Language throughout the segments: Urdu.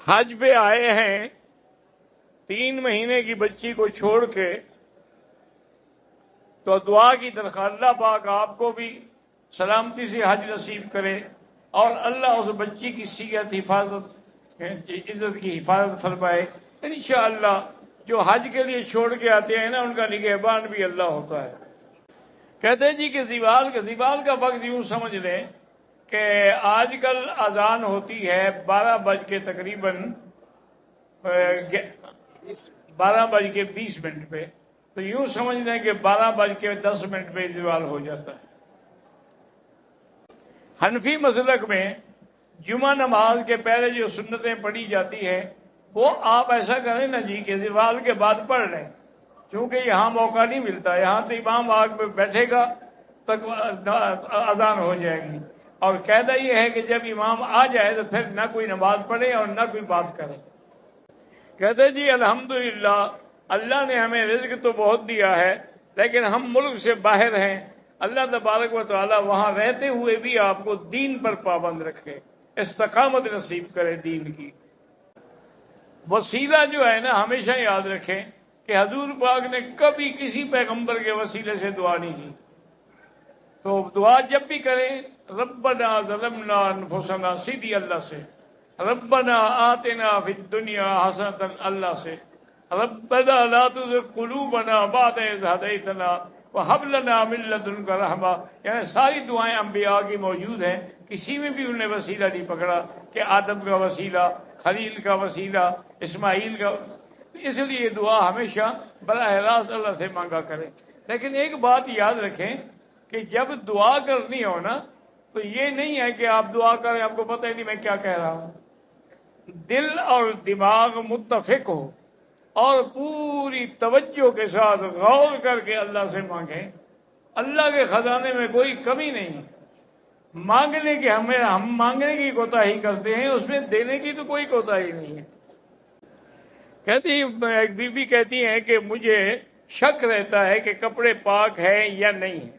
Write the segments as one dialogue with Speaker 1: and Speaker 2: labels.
Speaker 1: حج پہ آئے ہیں 3 مہینے کی بچی کو چھوڑ کے، تو دعا کی درخواست، اللہ پاک آپ کو بھی سلامتی سے حج نصیب کرے اور اللہ اس بچی کی صحت حفاظت عزت کی حفاظت فرمائے۔ انشاءاللہ جو حج کے لیے چھوڑ کے آتے ہیں نا، ان کا نگہبان بھی اللہ ہوتا ہے۔ کہتے ہیں جی کہ زوال کا وقت یوں سمجھ لیں کہ آج کل اذان ہوتی ہے 12 بج کے تقریباً 12:20 پہ، تو یوں سمجھ لیں کہ 12:10 پہ زوال ہو جاتا ہے۔ حنفی مسلک میں جمعہ نماز کے پہلے جو سنتیں پڑھی جاتی ہیں وہ آپ ایسا کریں نا جی کہ زوال کے بعد پڑھ لیں، چونکہ یہاں موقع نہیں ملتا، یہاں تو امام آگ پہ بیٹھے گا تک اذان ہو جائے گی، اور قاعدہ یہ ہے کہ جب امام آ جائے تو پھر نہ کوئی نماز پڑھے اور نہ کوئی بات کرے۔ کہتے جی الحمدللہ اللہ نے ہمیں رزق تو بہت دیا ہے، لیکن ہم ملک سے باہر ہیں، اللہ تبارک و تعالی وہاں رہتے ہوئے بھی آپ کو دین پر پابند رکھے، استقامت نصیب کرے دین کی۔ وسیلہ جو ہے نا، ہمیشہ یاد رکھیں کہ حضور پاک نے کبھی کسی پیغمبر کے وسیلے سے دعا نہیں کی، تو دعا جب بھی کریں ربنا ظلمنا انفسنا، سیدھی اللہ سے، ربنا آتنا فی الدنیا حسنۃ اللہ سے، ربنا لا تزغ قلوبنا بعد اذ ہدیتنا وہب لنا من لدنک رحمہ، یعنی ساری دعائیں انبیاء کی موجود ہیں، کسی میں بھی انہوں نے وسیلہ نہیں پکڑا کہ آدم کا وسیلہ، خلیل کا وسیلہ، اسماعیل کا، اس لیے یہ دعا ہمیشہ براہ راست اللہ سے مانگا کریں۔ لیکن ایک بات یاد رکھیں کہ جب دعا کرنی ہو نا، تو یہ نہیں ہے کہ آپ دعا کریں آپ کو پتہ ہی نہیں میں کیا کہہ رہا ہوں، دل اور دماغ متفق ہو اور پوری توجہ کے ساتھ غور کر کے اللہ سے مانگیں۔ اللہ کے خزانے میں کوئی کمی نہیں، مانگنے کی ہم مانگنے کی کوتاہی کرتے ہیں، اس میں دینے کی تو کوئی کوتاہی نہیں ہے۔ کہتی ایک بی بی کہتی ہیں کہ مجھے شک رہتا ہے کہ کپڑے پاک ہیں یا نہیں ہیں،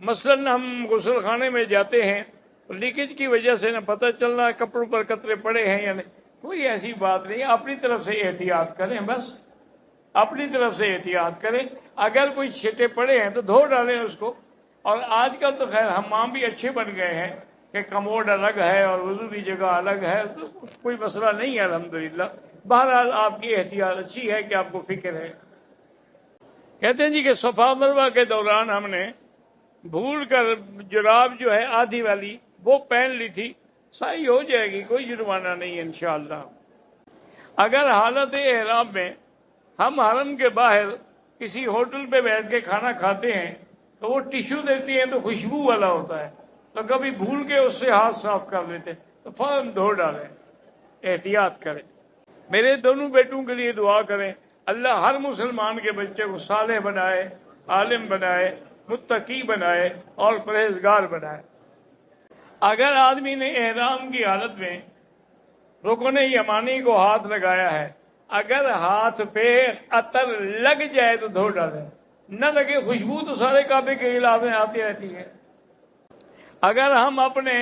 Speaker 1: مثلا ہم غسل خانے میں جاتے ہیں، لیکیج کی وجہ سے نہ پتہ چل رہا ہے کپڑوں پر قطرے پڑے ہیں یا نہیں، کوئی ایسی بات نہیں، اپنی طرف سے احتیاط کریں، بس اپنی طرف سے احتیاط کریں، اگر کوئی چھٹے پڑے ہیں تو دھو ڈالیں اس کو۔ اور آج کل تو خیر حمام بھی اچھے بن گئے ہیں کہ کموڈ الگ ہے اور وضو کی جگہ الگ ہے، تو کوئی مسئلہ نہیں ہے الحمدللہ۔ بہرحال آپ کی احتیاط اچھی ہے کہ آپ کو فکر ہے۔ کہتے ہیں جی کہ صفا مروہ کے دوران ہم نے بھول کر جراب جو ہے آدھی والی وہ پہن لی تھی، صحیح ہو جائے گی، کوئی جرمانہ نہیں ہے انشاءاللہ۔ اگر حالت احرام میں ہم حرم کے باہر کسی ہوٹل پہ بیٹھ کے کھانا کھاتے ہیں تو وہ ٹیشو دیتی ہیں تو خوشبو والا ہوتا ہے، تو کبھی بھول کے اس سے ہاتھ صاف کر لیتے تو فوراً دھو ڈالیں، احتیاط کریں۔ میرے دونوں بیٹوں کے لیے دعا کریں، اللہ ہر مسلمان کے بچے کو صالح بنائے، عالم بنائے، متقی بنائے اور پرہیزگار بنائے۔ اگر آدمی نے احرام کی حالت میں رکن یمانی کو ہاتھ لگایا ہے، اگر ہاتھ پہ عطر لگ جائے تو دھو ڈالیں، نہ لگے خوشبو تو سارے کعبے کے خلاف میں آتی رہتی ہے۔ اگر ہم اپنے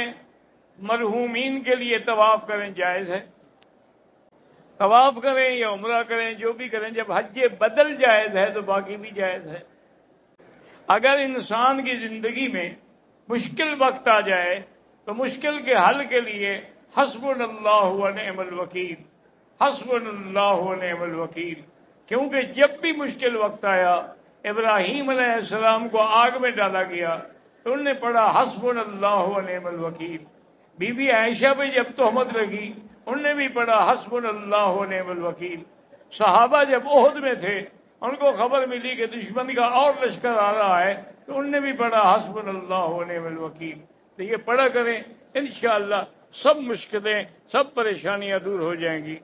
Speaker 1: مرحومین کے لیے طواف کریں جائز ہے، طواف کریں یا عمرہ کریں، جو بھی کریں، جب حج بدل جائز ہے تو باقی بھی جائز ہے۔ اگر انسان کی زندگی میں مشکل وقت آ جائے تو مشکل کے حل کے لیے حسبنا اللہ و نعم الوکیل، حسبنا اللہ و نعم الوکیل، کیونکہ جب بھی مشکل وقت آیا ابراہیم علیہ السلام کو آگ میں ڈالا گیا تو انہوں نے پڑھا حسبنا اللہ و نعم الوکیل۔ بی بی عائشہ پہ جب تہمت لگی انہوں نے بھی پڑھا حسبنا اللہ و نعم الوکیل۔ صحابہ جب احد میں تھے ان کو خبر ملی کہ دشمن کا اور لشکر آ رہا ہے تو انہوں نے بھی پڑھا حسبنا اللہ و نعم الوکیل۔ تو یہ پڑھا کریں، انشاءاللہ سب مشکلیں، سب پریشانیاں دور ہو جائیں گی۔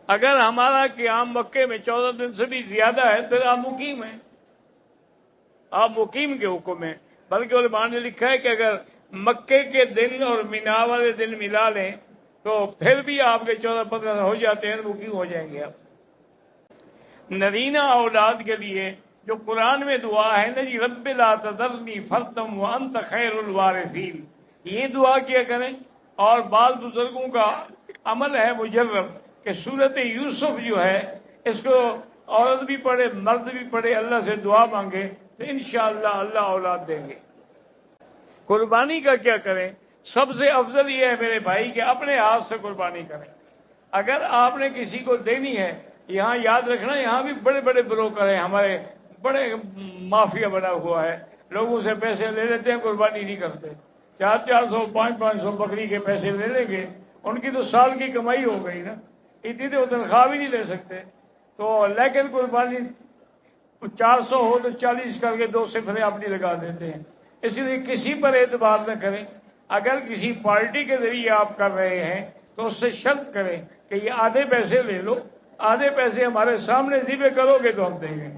Speaker 1: اگر ہمارا قیام مکے میں 14 دن سے بھی زیادہ ہے پھر آپ مقیم ہیں، آپ مقیم کے حکم ہیں، بلکہ علماء نے لکھا ہے کہ اگر مکے کے دن اور مینا والے دن ملا لیں تو پھر بھی آپ کے 14-15 ہو جاتے ہیں، مقیم ہو جائیں گے آپ۔ نرینہ اولاد کے لیے جو قرآن میں دعا ہے نا جی، رب لا تذرنی فردا وانت خیر الوارثین، یہ دعا کیا کریں۔ اور بعض بزرگوں کا عمل ہے مجرب کہ سورت یوسف جو ہے اس کو عورت بھی پڑھے مرد بھی پڑھے، اللہ سے دعا مانگے تو انشاءاللہ اللہ اولاد دیں گے۔ قربانی کا کیا کریں؟ سب سے افضل یہ ہے میرے بھائی کہ اپنے ہاتھ سے قربانی کریں۔ اگر آپ نے کسی کو دینی ہے، یہاں یاد رکھنا یہاں بھی بڑے بڑے بروکر ہیں، ہمارے بڑے مافیا بنا ہوا ہے، لوگوں سے پیسے لے لیتے ہیں، قربانی نہیں کرتے، 400 500 بکری کے پیسے لے لیں گے، ان کی تو سال کی کمائی ہو گئی نا، اتنی تو تنخواہ بھی نہیں لے سکتے، تو لیکن قربانی 400 ہو تو 40 کر کے 2 صفریں اپنی لگا دیتے ہیں۔ اس لیے کسی پر اعتبار نہ کریں۔ اگر کسی پارٹی کے ذریعے آپ کر رہے ہیں تو اس سے شرط کریں کہ یہ آدھے پیسے لے لو، آدھے پیسے ہمارے سامنے ذبح کرو گے تو ہم دیں گے،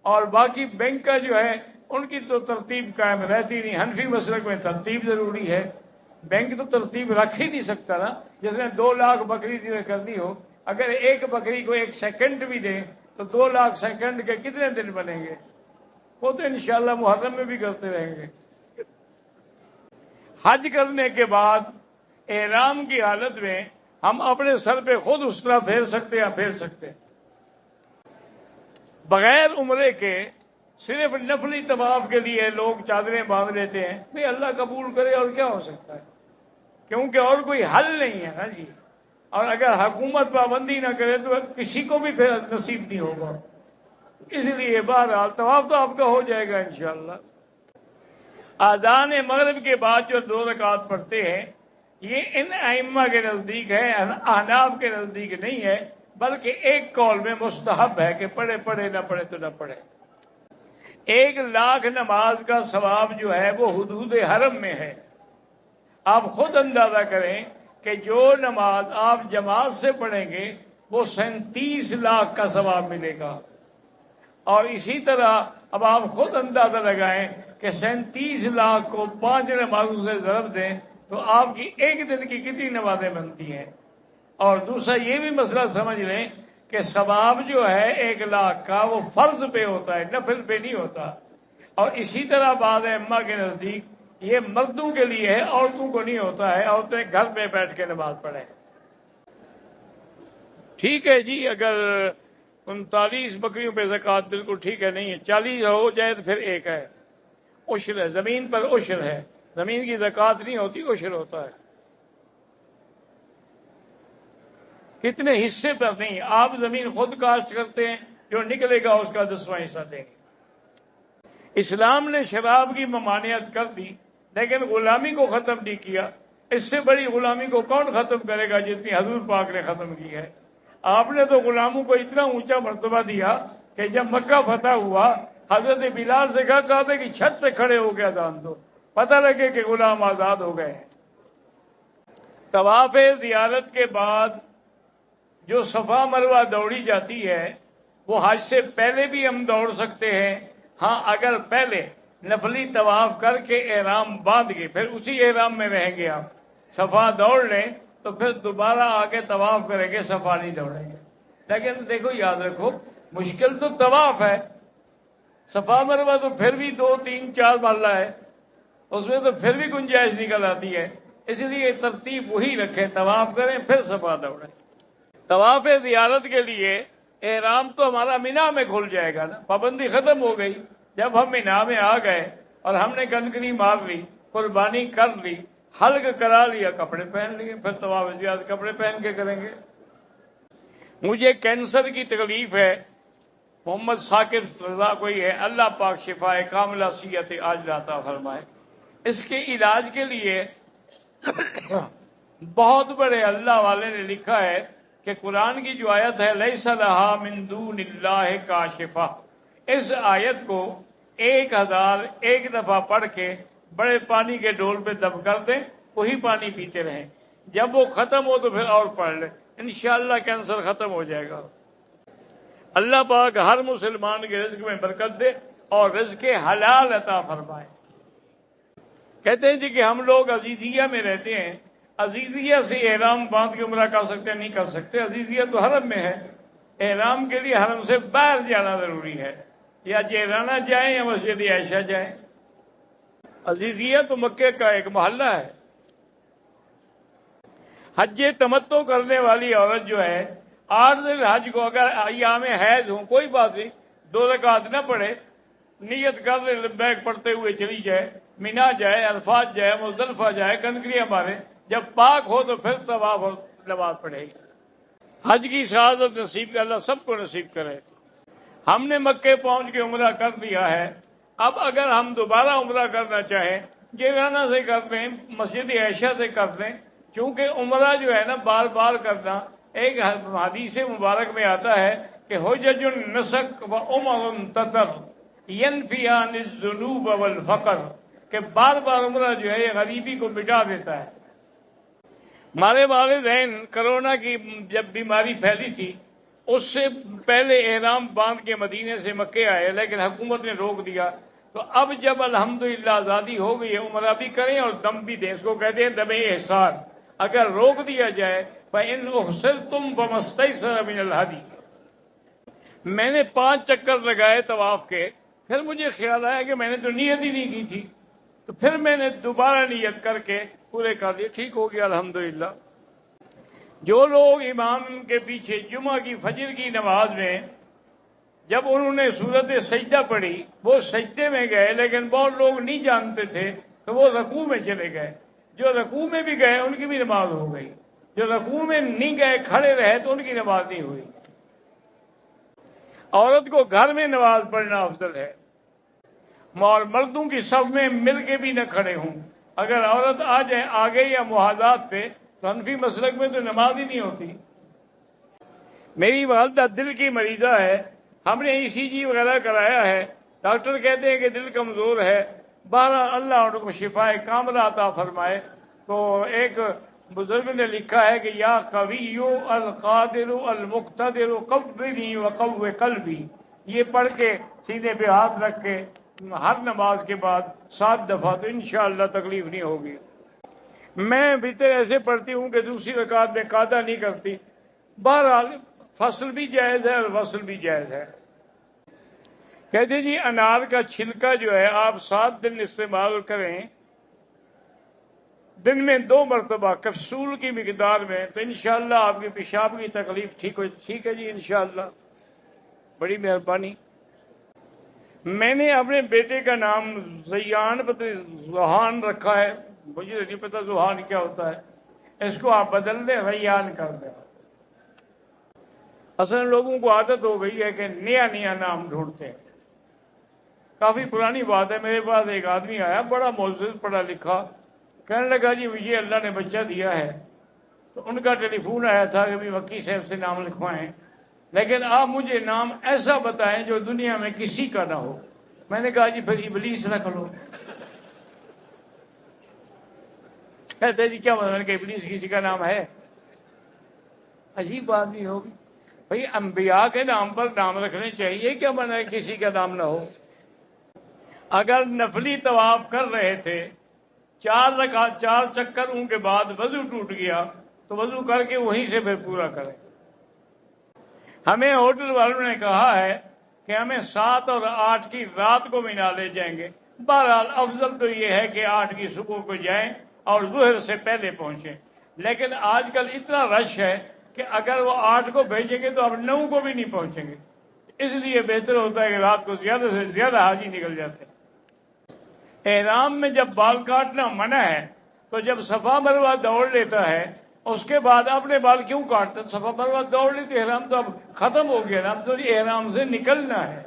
Speaker 1: اور باقی بینک کا جو ہے ان کی تو ترتیب قائم رہتی نہیں۔ حنفی مسلک میں ترتیب ضروری ہے، بینک تو ترتیب رکھ ہی نہیں سکتا نا، جس نے 2 لاکھ بکری ذبح کرنی ہو، اگر ایک بکری کو 1 سیکنڈ بھی دیں تو 2 لاکھ سیکنڈ کے کتنے دن بنیں گے؟ وہ تو انشاءاللہ محرم میں بھی کرتے رہیں گے۔ حج کرنے کے بعد احرام کی حالت میں ہم اپنے سر پہ خود اس طرح پھیر سکتے ہیں، پھیر سکتے ہیں بغیر عمرے کے۔ صرف نفلی طواف کے لیے لوگ چادریں باندھ لیتے ہیں، بھئی اللہ قبول کرے اور کیا ہو سکتا ہے، کیونکہ اور کوئی حل نہیں ہے نا جی، اور اگر حکومت پابندی نہ کرے تو کسی کو بھی پھر نصیب نہیں ہوگا، اس لیے بہرحال طواف تو آپ کا ہو جائے گا انشاءاللہ۔ اذان مغرب کے بعد جو 2 رکعت پڑھتے ہیں یہ ان ائمہ کے نزدیک ہے، احناف کے نزدیک نہیں ہے، بلکہ ایک قول میں مستحب ہے کہ پڑھے پڑھے نہ پڑھے تو نہ پڑھے۔ 1 لاکھ نماز کا ثواب جو ہے وہ حدود حرم میں ہے۔ آپ خود اندازہ کریں کہ جو نماز آپ جماعت سے پڑھیں گے وہ 37 لاکھ کا ثواب ملے گا، اور اسی طرح اب آپ خود اندازہ لگائیں کہ 37 لاکھ کو 5 نمازوں سے ضرب دیں تو آپ کی ایک دن کی کتنی نمازیں بنتی ہیں۔ اور دوسرا یہ بھی مسئلہ سمجھ لیں کہ ثواب جو ہے 1 لاکھ کا وہ فرض پہ ہوتا ہے، نفل پہ نہیں ہوتا، اور اسی طرح بعض ائمہ کے نزدیک یہ مردوں کے لیے ہے، عورتوں کو نہیں ہوتا ہے، عورتیں گھر میں بیٹھ کے نماز پڑھیں۔ ٹھیک ہے جی، اگر 39 بکریوں پہ زکوٰۃ بالکل ٹھیک ہے، نہیں ہے 40 ہو جائے تو پھر ایک ہے، عشر ہے، زمین پر عشر ہے، زمین کی زکوٰۃ نہیں ہوتی، عشر ہوتا ہے، کتنے حصے پر نہیں، آپ زمین خود کاشت کرتے ہیں، جو نکلے گا اس کا 10واں حصہ دیں گے۔ اسلام نے شراب کی ممانعت کر دی لیکن غلامی کو ختم نہیں کیا، اس سے بڑی غلامی کو کون ختم کرے گا جتنی حضور پاک نے ختم کی ہے۔ آپ نے تو غلاموں کو اتنا اونچا مرتبہ دیا کہ جب مکہ فتح ہوا حضرت بلال سے کہا تھا کہ چھت پہ کھڑے ہو کے اذان دو، پتہ لگے کہ غلام آزاد ہو گئے ہیں۔ طواف زیارت کے بعد جو صفا مروہ دوڑی جاتی ہے وہ حج سے پہلے بھی ہم دوڑ سکتے ہیں، ہاں اگر پہلے نفلی طواف کر کے احرام باندھ کے پھر اسی احرام میں رہیں گے، آپ صفا دوڑ لیں تو پھر دوبارہ آ کے طواف کریں گے، صفا نہیں دوڑیں گے۔ لیکن دیکھو یاد رکھو مشکل تو طواف ہے، صفا مروہ تو پھر بھی 2 3 4 مرلہ ہے، اس میں تو پھر بھی گنجائش نکل آتی ہے، اس لیے ترتیب وہی رکھیں، طواف کریں پھر صفا دوڑیں۔ طواف زیارت کے لیے احرام تو ہمارا مینا میں کھل جائے گا نا، پابندی ختم ہو گئی۔ جب ہم مینا میں آ گئے اور ہم نے کنکری مار لی، قربانی کر لی، حلق کرا لیا، کپڑے پہن لیے، پھر طواف زیارت کپڑے پہن کے کریں گے۔ مجھے کینسر کی تکلیف ہے، محمد ثاقب رضا کوئی ہے، اللہ پاک شفا کاملہ صحت عاجلہ عطا فرمائے۔ اس کے علاج کے لیے بہت بڑے اللہ والے نے لکھا ہے کہ قرآن کی جو آیت ہے لیس لہا من دون اللہ کاشفہ، اس آیت کو 1001 دفعہ پڑھ کے بڑے پانی کے ڈول پہ دب کر دیں، وہی پانی پیتے رہیں، جب وہ ختم ہو تو پھر اور پڑھ لیں، انشاءاللہ کینسر ختم ہو جائے گا۔ اللہ پاک ہر مسلمان کے رزق میں برکت دے اور رزق حلال عطا فرمائے۔ کہتے ہیں جی کہ ہم لوگ عزیزیہ میں رہتے ہیں، عزیزیہ سے احرام باندھ کے عمرہ کر سکتے ہیں؟ نہیں کر سکتے، عزیزیہ تو حرم میں ہے، احرام کے لیے حرم سے باہر جانا ضروری ہے، یا جیرانہ جائیں یا مسجد عائشہ جائیں۔ عزیزیہ تو مکے کا ایک محلہ ہے۔ حج تمتع کرنے والی عورت جو ہے 8 دن حج کو اگر ایام حیض ہوں کوئی بات نہیں، 2 رکعت نہ پڑھے، نیت کر لے، لبیک پڑھتے ہوئے چلی جائے، مینا جائے، عرفات جائے، مزدلفہ جائے، کنکریاں مارے، جب پاک ہو تو پھر طواف اور نماز پڑھے گی۔ حج کی سعادت نصیب اللہ سب کو نصیب کرے۔ ہم نے مکے پہنچ کے عمرہ کر لیا ہے، اب اگر ہم دوبارہ عمرہ کرنا چاہیں جیرانہ سے کر لیں، مسجد عائشہ سے کر لیں، کیونکہ عمرہ جو ہے نا بار بار کرنا، ایک حدیث مبارک میں آتا ہے کہ حجج النسک و عمر تتر ینفیان الذنوب والفقر، کہ بار بار عمرہ جو ہے یہ غریبی کو مٹا دیتا ہے۔ ہمارے والدین کرونا کی جب بیماری پھیلی تھی اس سے پہلے احرام باندھ کے مدینے سے مکے آئے، لیکن حکومت نے روک دیا، تو اب جب الحمدللہ آزادی ہو گئی ہے عمرہ بھی کریں اور دم بھی دیں، اس کو کہتے ہیں دم احسان۔ اگر روک دیا جائے فَإِنْ أُحْصِرْتُمْ فَمَا اسْتَيْسَرَ مِنَ الْهَدْيِ۔ میں نے 5 چکر لگائے طواف کے، پھر مجھے خیال آیا کہ میں نے تو نیت ہی نہیں کی تھی، تو پھر میں نے دوبارہ نیت کر کے پورے کر دیے، ٹھیک ہو گیا الحمدللہ۔ جو لوگ امام کے پیچھے جمعہ کی فجر کی نماز میں جب انہوں نے سورت سجدہ پڑھی وہ سجدے میں گئے، لیکن بہت لوگ نہیں جانتے تھے تو وہ رکوع میں چلے گئے، جو رکوع میں بھی گئے ان کی بھی نماز ہو گئی، جو رکوع میں نہیں گئے کھڑے رہے تو ان کی نماز نہیں ہوئی۔ عورت کو گھر میں نماز پڑھنا افضل ہے، اور مردوں کی صف میں مل کے بھی نہ کھڑے ہوں۔ اگر عورت آ جائے آگے یا محاذات پہ تو حنفی مسلک میں تو نماز ہی نہیں ہوتی۔ میری والدہ دل کی مریضہ ہے، ہم نے ECG وغیرہ کرایا ہے، ڈاکٹر کہتے ہیں کہ دل کمزور ہے، بہرحال اللہ ان کو شفائے کاملہ عطا فرمائے۔ تو ایک بزرگ نے لکھا ہے کہ یا قوی القادر المقتدر قوّنی وقوّ قلبی، یہ پڑھ کے سینے پہ ہاتھ رکھ کے ہر نماز کے بعد 7 دفعہ تو انشاءاللہ تکلیف نہیں ہوگی۔ میں وتر ایسے پڑھتی ہوں کہ دوسری رکعت میں قاعدہ نہیں کرتی۔ بہرحال فصل بھی جائز ہے اور وصل بھی جائز ہے۔ کہتے جی انار کا چھلکا جو ہے آپ 7 دن استعمال کریں، دن میں 2 مرتبہ کیپسول کی مقدار میں، تو انشاءاللہ آپ کی پیشاب کی تکلیف ٹھیک ہے جی انشاءاللہ، بڑی مہربانی۔ میں نے اپنے بیٹے کا نام زوحان رکھا ہے، مجھے نہیں پتا زوحان کیا ہوتا ہے، اس کو آپ بدل دیں ریان کر دیں۔ اصل لوگوں کو عادت ہو گئی ہے کہ نیا نیا نام ڈھونڈتے ہیں۔ کافی پرانی بات ہے، میرے پاس ایک آدمی آیا بڑا معزز پڑھا لکھا، کہنے لگا جی مجھے اللہ نے بچہ دیا ہے، تو ان کا ٹیلی فون آیا تھا کہ وکی صاحب سے نام لکھوائیں، لیکن آپ مجھے نام ایسا بتائیں جو دنیا میں کسی کا نہ ہو۔ میں نے کہا جی پھر ابلیس رکھ لو۔ کہتے جی کیا مطلب کہ ابلیس کسی کا نام ہے؟ عجیب بات بھی ہوگی بھئی، انبیاء کے نام پر نام رکھنے چاہیے، کیا معنی ہے کسی کا نام نہ ہو؟ اگر نفلی طواف کر رہے تھے 4 چکروں کے بعد وضو ٹوٹ گیا تو وضو کر کے وہیں سے پھر پورا کریں۔ ہمیں ہوٹل والوں نے کہا ہے کہ ہمیں 7 اور 8 کی رات کو مینا لے جائیں گے۔ بہرحال افضل تو یہ ہے کہ 8 کی صبح کو جائیں اور ظہر سے پہلے پہنچیں، لیکن آج کل اتنا رش ہے کہ اگر وہ 8 کو بھیجیں گے تو اب 9 کو بھی نہیں پہنچیں گے، اس لیے بہتر ہوتا ہے کہ رات کو زیادہ سے زیادہ حاجی نکل جاتے ہیں۔ احرام میں جب بال کاٹنا منع ہے تو جب صفا مروہ دوڑ لیتا ہے اس کے بعد اپنے بال کیوں کاٹتے؟ صفا مروہ دوڑ لیتے، احرام تو اب ختم ہو گیا نا، اب تو احرام سے نکلنا ہے۔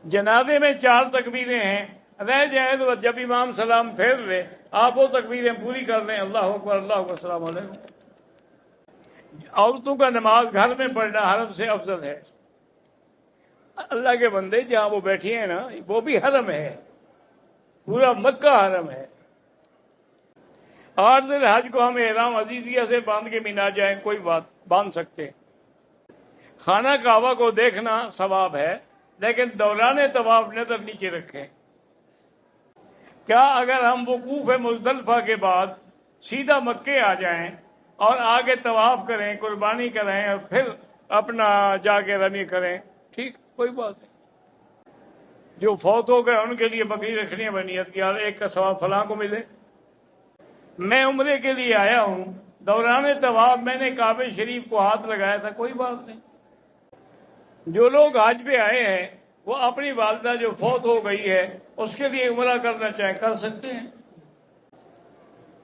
Speaker 1: جنازے میں 4 تکبیریں ہیں، رہ جائیں تو جب امام سلام پھیر لے آپ وہ تکبیریں پوری کر لیں، اللہ اکبر اللہ اکبر السلام علیکم۔ عورتوں کا نماز گھر میں پڑھنا حرم سے افضل ہے۔ اللہ کے بندے جہاں وہ بیٹھی ہیں نا وہ بھی حرم ہے، پورا مکہ حرم ہے۔ 8 دن حج کو ہم احرام عزیزیہ سے باندھ کے مینا جائیں، کوئی بات باندھ سکتے۔ خانہ کعبہ کو دیکھنا ثواب ہے، لیکن دوران طواف نظر نیچے رکھیں۔ کیا اگر ہم وقوف مزدلفہ کے بعد سیدھا مکے آ جائیں اور آگے طواف کریں، قربانی کریں اور پھر اپنا جا کے رمی کریں، ٹھیک کوئی بات نہیں۔ جو فوت ہو گئے ان کے لیے بکری رکھنی ہے بنیت کی، ایک کا ثواب فلاں کو ملے۔ میں عمرے کے لیے آیا ہوں، دوران طواف میں نے کعبہ شریف کو ہاتھ لگایا تھا، کوئی بات نہیں۔ جو لوگ حج پہ آئے ہیں وہ اپنی والدہ جو فوت ہو گئی ہے اس کے لیے عمرہ کرنا چاہیں کر سکتے ہیں۔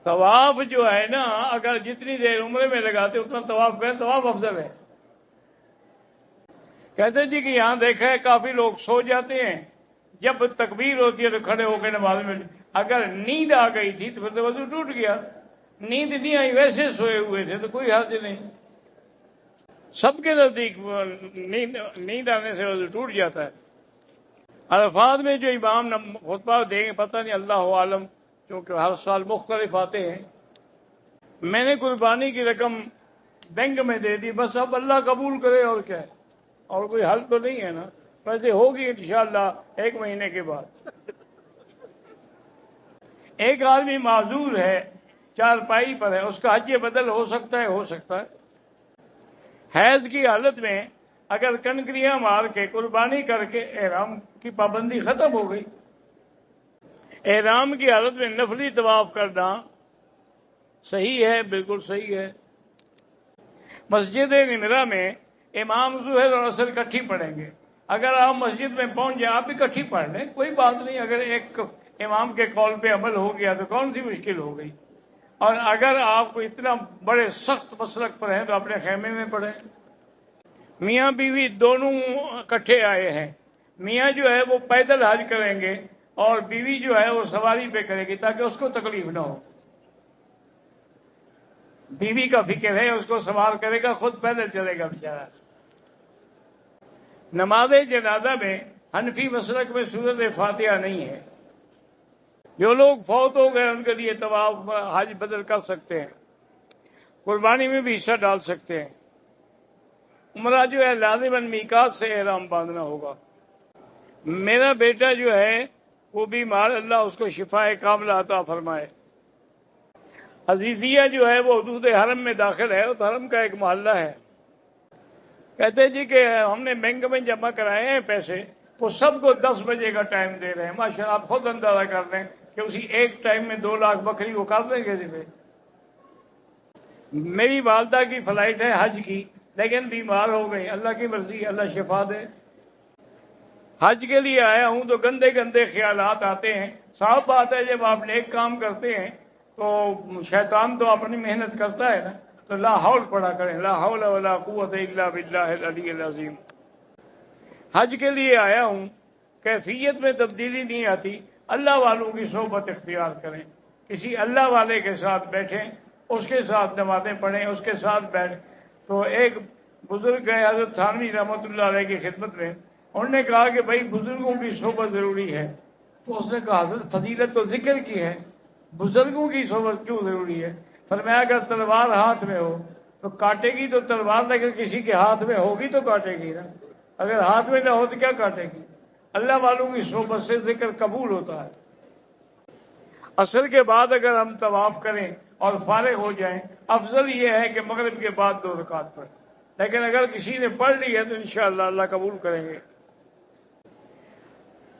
Speaker 1: طواف جو ہے نا، اگر جتنی دیر عمرے میں لگاتے اتنا طواف کریں، طواف افضل ہے۔ کہتے ہیں جی کہ یہاں دیکھا ہے کافی لوگ سو جاتے ہیں، جب تکبیر ہوتی ہے تو کھڑے ہو کے نماز میں، اگر نیند آ گئی تھی تو پھر تو وضو ٹوٹ گیا، نیند نہیں آئی ویسے سوئے ہوئے تھے تو کوئی حرج نہیں۔ سب کے نزدیک نیند آنے سے وضو ٹوٹ جاتا ہے۔ عرفات میں جو امام خطبہ دیں گے پتہ نہیں، اللہ عالم، کیونکہ ہر سال مختلف آتے ہیں۔ میں نے قربانی کی رقم بینک میں دے دی، بس اب اللہ قبول کرے، اور کیا ہے، اور کوئی حل تو نہیں ہے نا، ویسے ہوگی انشاءاللہ 1 مہینے کے بعد۔ ایک آدمی معذور ہے، چارپائی پر ہے، اس کا حج بدل ہو سکتا ہے؟ ہو سکتا ہے۔ حیض کی حالت میں اگر کنکریاں مار کے قربانی کر کے احرام کی پابندی ختم ہو گئی۔ احرام کی حالت میں نفلی طواف کرنا صحیح ہے، بالکل صحیح ہے۔ مسجد نمرہ میں امام ظہر اور عصر اکٹھی پڑھیں گے، اگر آپ مسجد میں پہنچ جائیں آپ اکٹھی پڑھ لیں، کوئی بات نہیں، اگر ایک امام کے قول پہ عمل ہو گیا تو کون سی مشکل ہو گئی۔ اور اگر آپ کو اتنا بڑے سخت مسلک پر ہیں تو اپنے خیمے میں پڑھیں۔ میاں بیوی دونوں اکٹھے آئے ہیں، میاں جو ہے وہ پیدل حج کریں گے اور بیوی جو ہے وہ سواری پہ کرے گی تاکہ اس کو تکلیف نہ ہو۔ بیوی کا فکر ہے، اس کو سوار کرے گا، خود پیدل چلے گا بیچارہ۔ نماز جنازہ میں حنفی مسلک میں سورۃ فاتحہ نہیں ہے۔ جو لوگ فوت ہو گئے ان کے لیے طواف حج بدل کر سکتے ہیں، قربانی میں بھی حصہ ڈال سکتے ہیں۔ عمرہ جو ہے لازماً میقات سے احرام باندھنا ہوگا۔ میرا بیٹا جو ہے وہ بیمار، اللہ اس کو شفاء کاملہ عطا فرمائے۔ عزیزیہ جو ہے وہ حدود حرم میں داخل ہے، اس حرم کا ایک محلہ ہے۔ کہتے ہیں جی کہ ہم نے بینک میں جمع کرائے ہیں پیسے، وہ سب کو 10 بجے کا ٹائم دے رہے ہیں۔ ماشاءاللہ آپ خود اندازہ کر لیں کہ اسی ایک ٹائم میں 2 لاکھ بکری وہ کر دیں گے۔ میری والدہ کی فلائٹ ہے حج کی، لیکن بیمار ہو گئی، اللہ کی مرضی، اللہ شفا دے۔ حج کے لیے آیا ہوں تو گندے گندے خیالات آتے ہیں۔ صاف بات ہے جب آپ نیک کام کرتے ہیں تو شیطان تو اپنی محنت کرتا ہے نا، تو لا حول پڑھا کریں، لا حول ولا قوت الا باللہ العلی العظیم۔ حج کے لیے آیا ہوں، کیفیت میں تبدیلی نہیں آتی، اللہ والوں کی صحبت اختیار کریں، کسی اللہ والے کے ساتھ بیٹھیں، اس کے ساتھ نمازیں پڑھیں، اس کے ساتھ بیٹھ۔ تو ایک بزرگ گئے حضرت تھانوی رحمۃ اللہ علیہ کی خدمت میں، انہوں نے کہا کہ بھائی بزرگوں کی صحبت ضروری ہے۔ تو اس نے کہا حضرت فضیلت تو ذکر کی ہے، بزرگوں کی صحبت کیوں ضروری ہے؟ فرمایا اگر تلوار ہاتھ میں ہو تو کاٹے گی تو تلوار، لیکن کسی کے ہاتھ میں ہوگی تو کاٹے گی نا، اگر ہاتھ میں نہ ہو تو کیا کاٹے گی؟ اللہ والوں کی صحبت سے ذکر قبول ہوتا ہے۔ عصر کے بعد اگر ہم طواف کریں اور فارغ ہو جائیں، افضل یہ ہے کہ مغرب کے بعد 2 رکعت پڑھیں، لیکن اگر کسی نے پڑھ لی ہے تو انشاءاللہ اللہ قبول کریں گے۔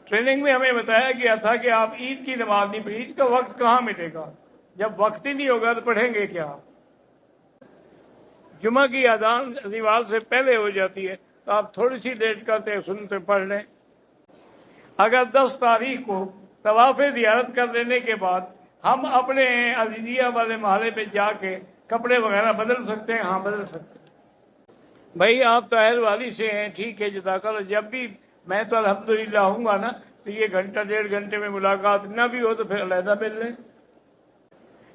Speaker 1: ٹریننگ میں ہمیں بتایا گیا تھا کہ آپ عید کی نماز نہیں پڑھیں، عید کا وقت کہاں ملے گا؟ جب وقت ہی نہیں ہوگا تو پڑھیں گے کیا؟ جمعہ کی اذان زوال سے پہلے ہو جاتی ہے تو آپ تھوڑی سی لیٹ کرتے ہیں، سنتے پڑھ لیں۔ اگر 10 تاریخ کو طواف زیارت کر لینے کے بعد ہم اپنے عزیزیہ والے محلے پہ جا کے کپڑے وغیرہ بدل سکتے ہیں؟ ہاں بدل سکتے ہیں۔ بھائی آپ طاہر والی سے ہیں، ٹھیک ہے، جزاک اللہ، جب بھی میں تو الحمدللہ ہوں گا نا، تو یہ گھنٹہ 1.5 گھنٹے میں ملاقات نہ بھی ہو تو پھر علیحدہ مل لیں۔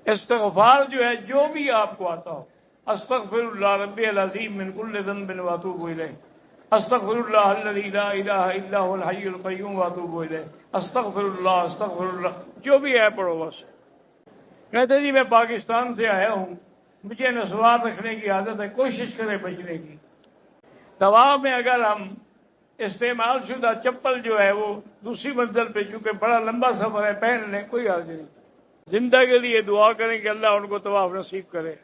Speaker 1: استغفار جو ہے جو بھی آپ کو آتا ہو، استغفر اللہ ربی العظیم من کل ذنب واتوب الیہ، استغفر اللہ الذی لا الہ الا هو الحی القیوم واتوب الیہ، استغفر اللہ، جو بھی ہے پڑھو بس۔ کہتے جی میں پاکستان سے آیا ہوں، مجھے نسوار رکھنے کی عادت ہے، کوشش کریں بچنے کی۔ طواف میں اگر ہم استعمال شدہ چپل جو ہے وہ دوسری منزل پہ، چونکہ بڑا لمبا سفر ہے، پہن لیں، کوئی حرج نہیں۔ زندہ کے لیے دعا کریں کہ اللہ ان کو طواف نصیب کرے۔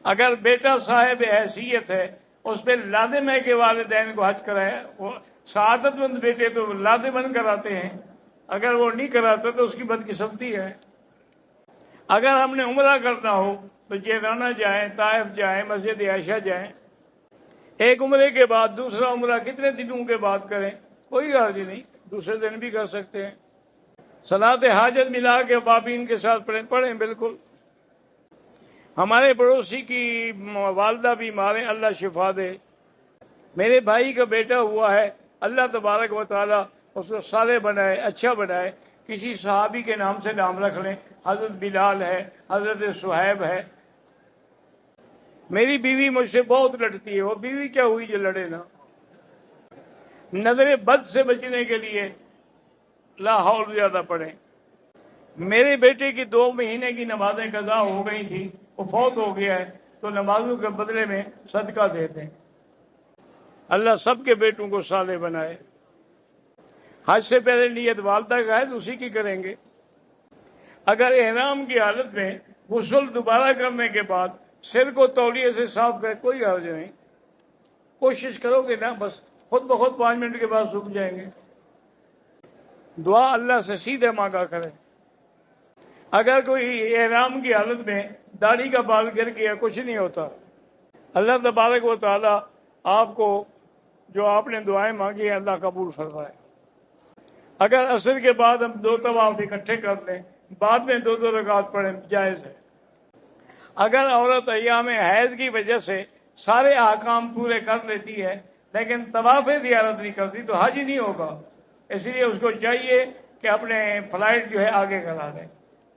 Speaker 1: اگر بیٹا صاحب حیثیت ہے، اس پہ لازم ہے کہ والدین کو حج کرائے، وہ سعادت مند بیٹے تو لازماً کراتے ہیں، اگر وہ نہیں کراتا تو اس کی بدقسمتی ہے۔ اگر ہم نے عمرہ کرنا ہو تو جیرانہ جائیں، طائف جائیں، مسجد عائشہ جائیں، ایک عمرے کے بعد دوسرا عمرہ کتنے دنوں کے بعد کریں، کوئی حرج نہیں، دوسرے دن بھی کر سکتے ہیں۔ صلاۃ حاجت ملا کے بابین کے ساتھ پڑھیں بالکل۔ ہمارے پڑوسی کی والدہ بیمار ہیں، اللہ شفا دے۔ میرے بھائی کا بیٹا ہوا ہے، اللہ تبارک و تعالیٰ اس کو صالح بنائے، اچھا بنائے۔ کسی صحابی کے نام سے نام رکھ لیں، حضرت بلال ہے، حضرت صہیب ہے۔ میری بیوی مجھ سے بہت لڑتی ہے، وہ بیوی کیا ہوئی جو لڑے نا۔ نظر بد سے بچنے کے لیے لا حول زیادہ پڑھیں۔ میرے بیٹے کی 2 مہینے کی نمازیں قضا ہو گئی تھی، وہ فوت ہو گیا ہے، تو نمازوں کے بدلے میں صدقہ دیتے ہیں۔ اللہ سب کے بیٹوں کو صالح بنائے۔ حج سے پہلے نیت والدہ کا ہے تو اسی کی کریں گے۔ اگر احرام کی حالت میں غسل دوبارہ کرنے کے بعد سر کو تولیے سے صاف کرے، کوئی حرج نہیں، کوشش کرو گے نا، بس خود بخود 5 منٹ کے بعد سوکھ جائیں گے۔ دعا اللہ سے سیدھے مانگا کرے۔ اگر کوئی احرام کی حالت میں داڑھی کا بال گر گیا، کچھ نہیں ہوتا، اللہ تبارک و تعالی آپ کو جو آپ نے دعائیں مانگی ہیں اللہ قبول فرمائے۔ اگر عصر کے بعد ہم 2 طواف اکٹھے کر لیں، بعد میں 2 رکعت پڑھیں، جائز ہے۔ اگر عورت ایام حیض کی وجہ سے سارے احکام پورے کر لیتی ہے لیکن طواف زیارت نہیں کرتی تو حج نہیں ہوگا، اس لیے اس کو چاہیے کہ اپنے فلائٹ جو ہے آگے کرا دیں۔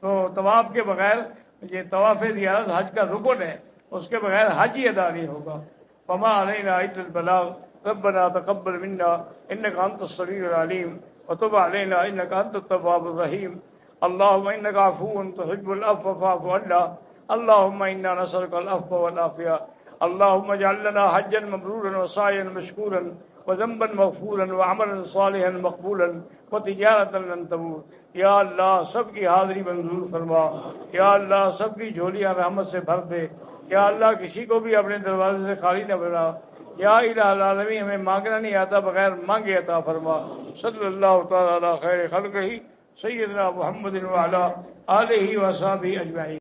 Speaker 1: تو طواف کے بغیر، یہ طواف زیارت حج کا رکن ہے، اس کے بغیر حج ہی ادا نہیں ہوگا۔ وما علینا الا البلاغ ربنا تقبل منا انك انت السميع العليم وتب علينا انك انت التواب الرحيم اللهم انك عفو تحب العفو فاعف عنا اللهم انا نسألك العفو والعافية اللهم اجعل لنا حجا مبرورا وسعيا مشكورا وذنبا مغفورا وعملا صالحا مقبولا وتجارة لن تبور۔ یا اللہ سب کی حاضری منظور فرما، یا اللہ سب کی جھولیاں رحمت سے بھر دے، یا اللہ کسی کو بھی اپنے دروازے سے خالی نہ بنا، یا الہ العالمین ہمیں مانگنا نہیں آتا، بغیر مانگے عطا فرما۔ صلی اللہ تعالی علی خیر خلقہ سیدنا محمد وعلی آلہ وصحبہ اجمعین۔